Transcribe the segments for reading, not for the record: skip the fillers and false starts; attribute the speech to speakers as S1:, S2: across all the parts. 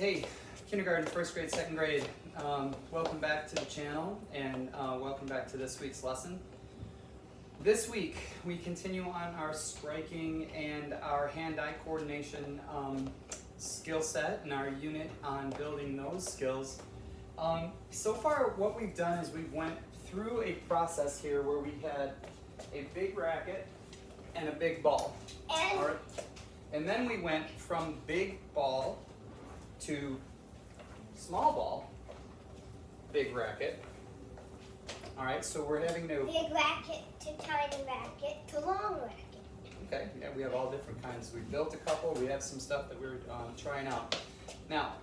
S1: Hey, kindergarten, first grade, second grade, welcome back to the channel and welcome back to this week's lesson. This week we continue on our striking and our hand-eye coordination skill set and our unit on building those skills. So far what we've done is we went through a process here where we had a big racket and a big ball. And then we went from big ball to small ball, big racket. All right, so we're having to...
S2: Big racket to tiny racket to long racket.
S1: Okay, yeah, we have all different kinds. We built a couple, we have some stuff that we're trying out. Now,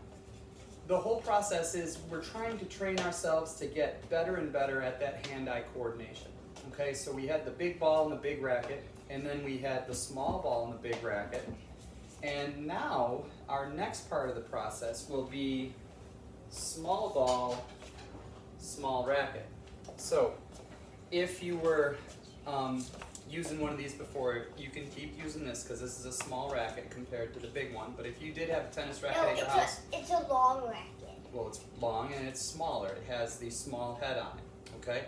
S1: the whole process is we're trying to train ourselves to get better and better at that hand-eye coordination. Okay, so we had the big ball and the big racket, and then we had the small ball and the big racket. And now, our next part of the process will be small ball, small racket. So, if you were using one of these before, you can keep using this because this is a small racket compared to the big one. But if you did have a tennis racket at your house...
S2: it's a long racket.
S1: Well, it's long and it's smaller. It has the small head on it, okay?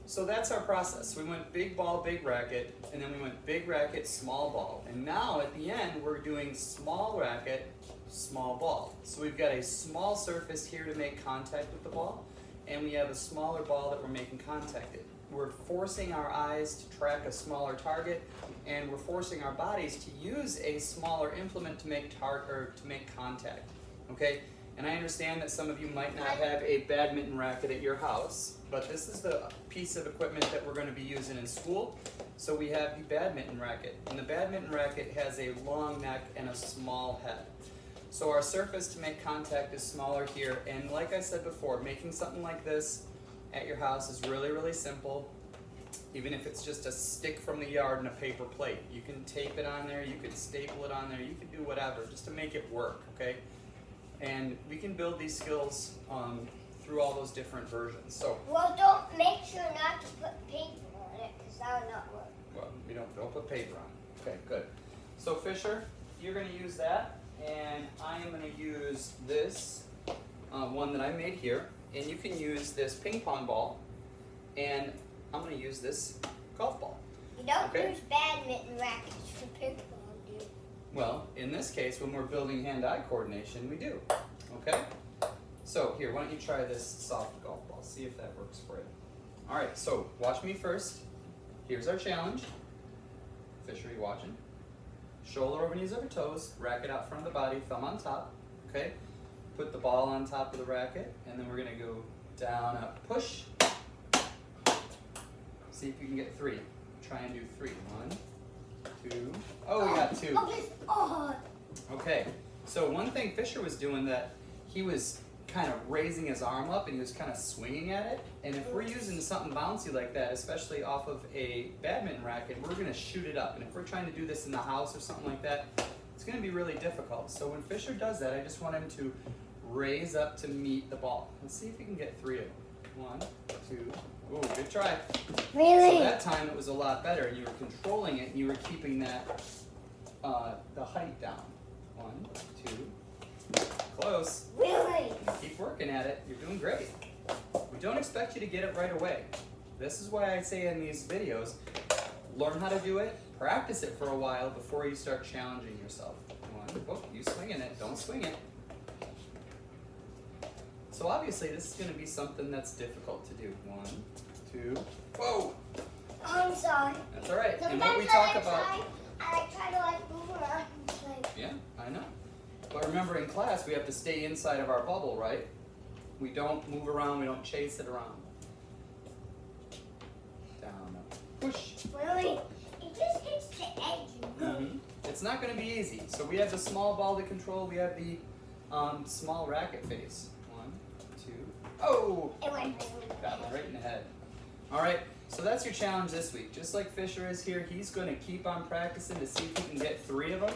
S1: So that's our process. We went big ball, big racket, and then we went big racket, small ball. And now at the end, we're doing small racket, small ball. So we've got a small surface here to make contact with the ball, and we have a smaller ball that we're making contact with. We're forcing our eyes to track a smaller target, and we're forcing our bodies to use a smaller implement to make contact, okay? And I understand that some of you might not have a badminton racket at your house, but this is the piece of equipment that we're going to be using in school. So we have the badminton racket, and the badminton racket has a long neck and a small head. So our surface to make contact is smaller here, and like I said before, making something like this at your house is really, really simple. Even if it's just a stick from the yard and a paper plate. You can tape it on there, you can staple it on there, you can do whatever just to make it work, okay? And we can build these skills through all those different versions. So,
S2: well, don't make sure not to put paper on it, because that will not work.
S1: Well, we don't put paper on it. Okay, good. So Fisher, you're going to use that, and I am going to use this one that I made here, and you can use this ping pong ball, and I'm going to use this golf ball.
S2: You don't use badminton rackets for ping pong, do you?
S1: Well, in this case, when we're building hand-eye coordination, we do. Okay? So here, why don't you try this soft golf ball, see if that works for you. All right, so watch me first. Here's our challenge. Fisher, are you watching? Shoulder over knees over toes, racket out front of the body, thumb on top. Okay? Put the ball on top of the racket, and then we're gonna go down, up, push. See if you can get 3. Try and do 3. 1, 2. Oh, we got 2. Okay, so one thing Fisher was doing that he was kind of raising his arm up and he was kind of swinging at it. And if we're using something bouncy like that, especially off of a badminton racket, we're going to shoot it up. And if we're trying to do this in the house or something like that, it's going to be really difficult. So when Fisher does that, I just want him to raise up to meet the ball. Let's see if we can get 3 of them. 1, 2. Oh, good try.
S2: Really?
S1: So that time it was a lot better, and you were controlling it, and you were keeping that the height down. 1, 2. Close.
S2: Really?
S1: Keep working at it. You're doing great. We don't expect you to get it right away. This is why I say in these videos, learn how to do it, practice it for a while before you start challenging yourself. 1. Oh, you swinging it. Don't swing it. So obviously this is going to be something that's difficult to do. 1, 2. Whoa!
S2: I'm sorry.
S1: That's all right.
S2: Sometimes
S1: and what we talk about.
S2: I try to move around.
S1: Yeah, I know. But remember, in class we have to stay inside of our bubble, right? We don't move around. We don't chase it around. Down, up, push.
S2: Really? It just hits the edge.
S1: It's not going to be easy. So we have the small ball to control. We have the small racket face. 1, 2. Oh!
S2: It went
S1: Got it right in the head. All right. So that's your challenge this week. Just like Fisher is here, he's going to keep on practicing to see if he can get 3 of them.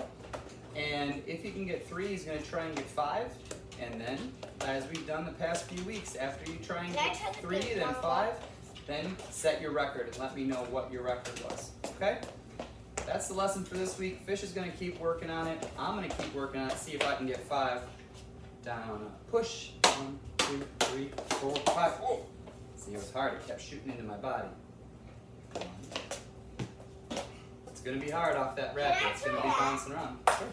S1: And if he can get 3, he's going to try and get 5. And then, as we've done the past few weeks, after you try and get 3, then 5, then set your record and let me know what your record was. Okay? That's the lesson for this week. Fish is going to keep working on it. I'm going to keep working on it, see if I can get 5. down, up, push. 1, 2, 3, 4, 5. Oh! See, it was hard. It kept shooting into my body. It's going to be hard off that racket. It's going to be bouncing around. Sure.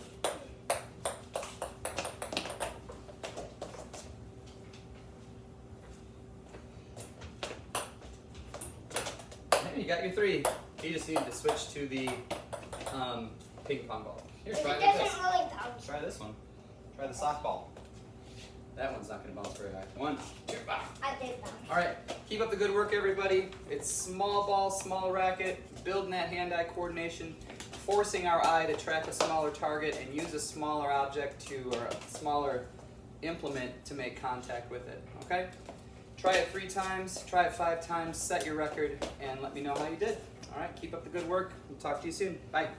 S1: Hey, you got your 3. You just need to switch to the ping pong ball. Here, try
S2: It
S1: this.
S2: doesn't really bounce.
S1: Try this one. Try the softball. That one's not going to bounce very high. 1, 2, 5.
S2: I did bounce.
S1: All right, keep up the good work, everybody. It's small ball, small racket, building that hand-eye coordination, forcing our eye to track a smaller target and use a smaller object or a smaller implement to make contact with it, okay? Try it 3 times, try it 5 times, set your record, and let me know how you did. All right, keep up the good work. We'll talk to you soon. Bye.